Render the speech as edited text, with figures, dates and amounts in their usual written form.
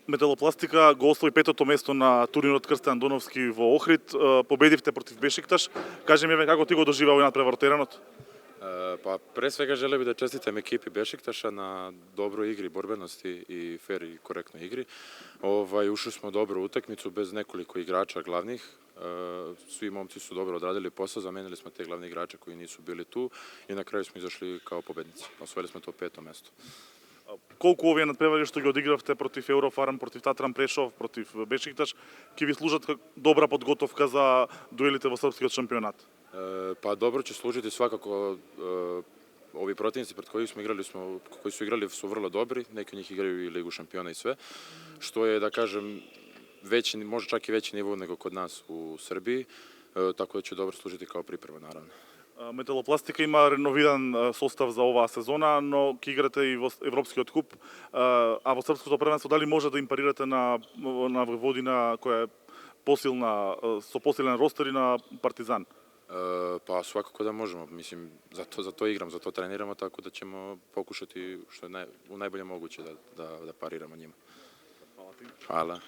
Металопластика го освои петото место на турнирот Крстен Доновски во Охрид. Победивте против Бешикташ. Кажи ми како ти го доживеа овој надпревар теренот? Па пред свега желео би да честитам екипи Бешикташа на добро игри, борбености и фер и коректно игри. Ушли смо добро утакмицу без неколико играча главних. Svi momci su dobro odradili posao, zamenili smo te glavne igrače koji nisu bili tu i na kraju smo izašli kao pobednici. Osvojili smo to 5. mesto. Колку овие надпревари што ги одигравте против Еврофарм, против Татран Прешов, против Бешикташ, ќе ви служат како добра подготовка за дуелите во српскиот шампионат? Pa dobro će služiti svakako. Ovi protivnici pred koji su igrali su vrlo dobri, neki od njih igraju i Ligu šampiona i sve, što je, da kažem, veći, možda čak i veći nivo nego kod nas u Srbiji, tako da će dobro služiti kao priprema, naravno. Металопластика има реновиран состав за оваа сезона, но ќе играте и во Европскиот куп, а во српското првенство дали може да им парирате на Војводина која е посилна, со посилен ростер и на Партизан? Pa svakako da možemo, mislim, za to igram, za to treniramo, tako da ćemo pokušati što je u najbolje moguće da pariramo njima. Hvala ti. Hvala.